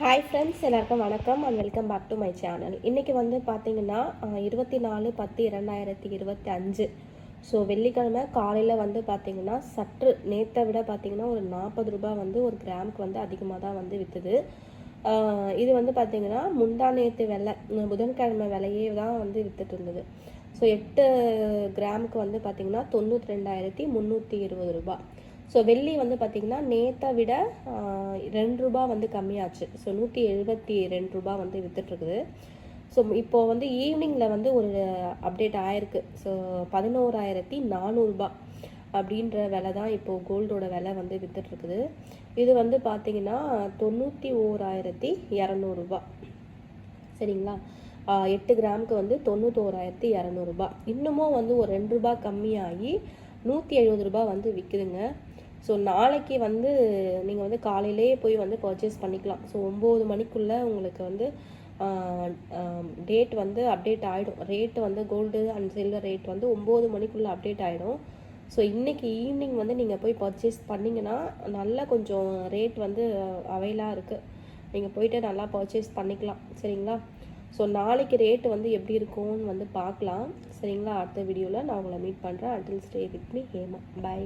Hi friends, எல்லாருக்கும் வணக்கம் and welcome back to my channel. இன்றைக்கி வந்து பார்த்திங்கன்னா 24/10/2025. ஸோ வெள்ளிக்கிழமை காலையில் வந்து பார்த்திங்கன்னா சற்று நேற்றை விட பார்த்திங்கன்னா ஒரு 40 ரூபா வந்து ஒரு கிராமுக்கு வந்து அதிகமாக தான் வந்து விற்றுது. இது வந்து பார்த்திங்கன்னா முந்தா நேற்று விலை, புதன்கிழமை விலையே தான் வந்து விற்றுட்டு இருந்தது. ஸோ 8 கிராமுக்கு வந்து பார்த்திங்கன்னா 92,320 ரூபா. ஸோ வெள்ளி வந்து பார்த்திங்கன்னா நேற்றை விட 2 ரூபா வந்து கம்மியாச்சு. ஸோ 172 ரூபா வந்து விற்றுட்ருக்குது. ஸோ இப்போது வந்து ஈவினிங்கில் வந்து ஒரு அப்டேட் ஆயிருக்கு. ஸோ 11,400 அப்படின்ற விலை தான் இப்போது கோல்டோட விலை வந்து விற்றுட்ருக்குது. இது வந்து பார்த்திங்கன்னா 91,200 சரிங்களா. 8 கிராமுக்கு வந்து 91,200. இன்னமும் வந்து ஒரு 2 ரூபா கம்மியாகி 170 வந்து விற்குதுங்க. ஸோ நாளைக்கு வந்து நீங்கள் வந்து காலையிலே போய் வந்து பர்ச்சேஸ் பண்ணிக்கலாம். ஸோ 9 மணிக்குள்ளே உங்களுக்கு வந்து டேட் வந்து அப்டேட் ஆகிடும். ரேட்டு வந்து கோல்டு அண்ட் சில்வர் ரேட் வந்து 9 மணிக்குள்ளே அப்டேட் ஆகிடும். ஸோ இன்றைக்கி ஈவினிங் வந்து நீங்கள் போய் பர்ச்சேஸ் பண்ணிங்கன்னா நல்லா கொஞ்சம் ரேட் வந்து அவைலாக இருக்குது. நீங்கள் போய்ட்டு நல்லா பர்ச்சேஸ் பண்ணிக்கலாம். சரிங்களா. ஸோ நாளைக்கு ரேட்டு வந்து எப்படி இருக்கும்னு வந்து பார்க்கலாம். சரிங்களா. அடுத்த வீடியோவில் நான் உங்களை மீட் பண்ணுறேன். Until stay with me Hema. By.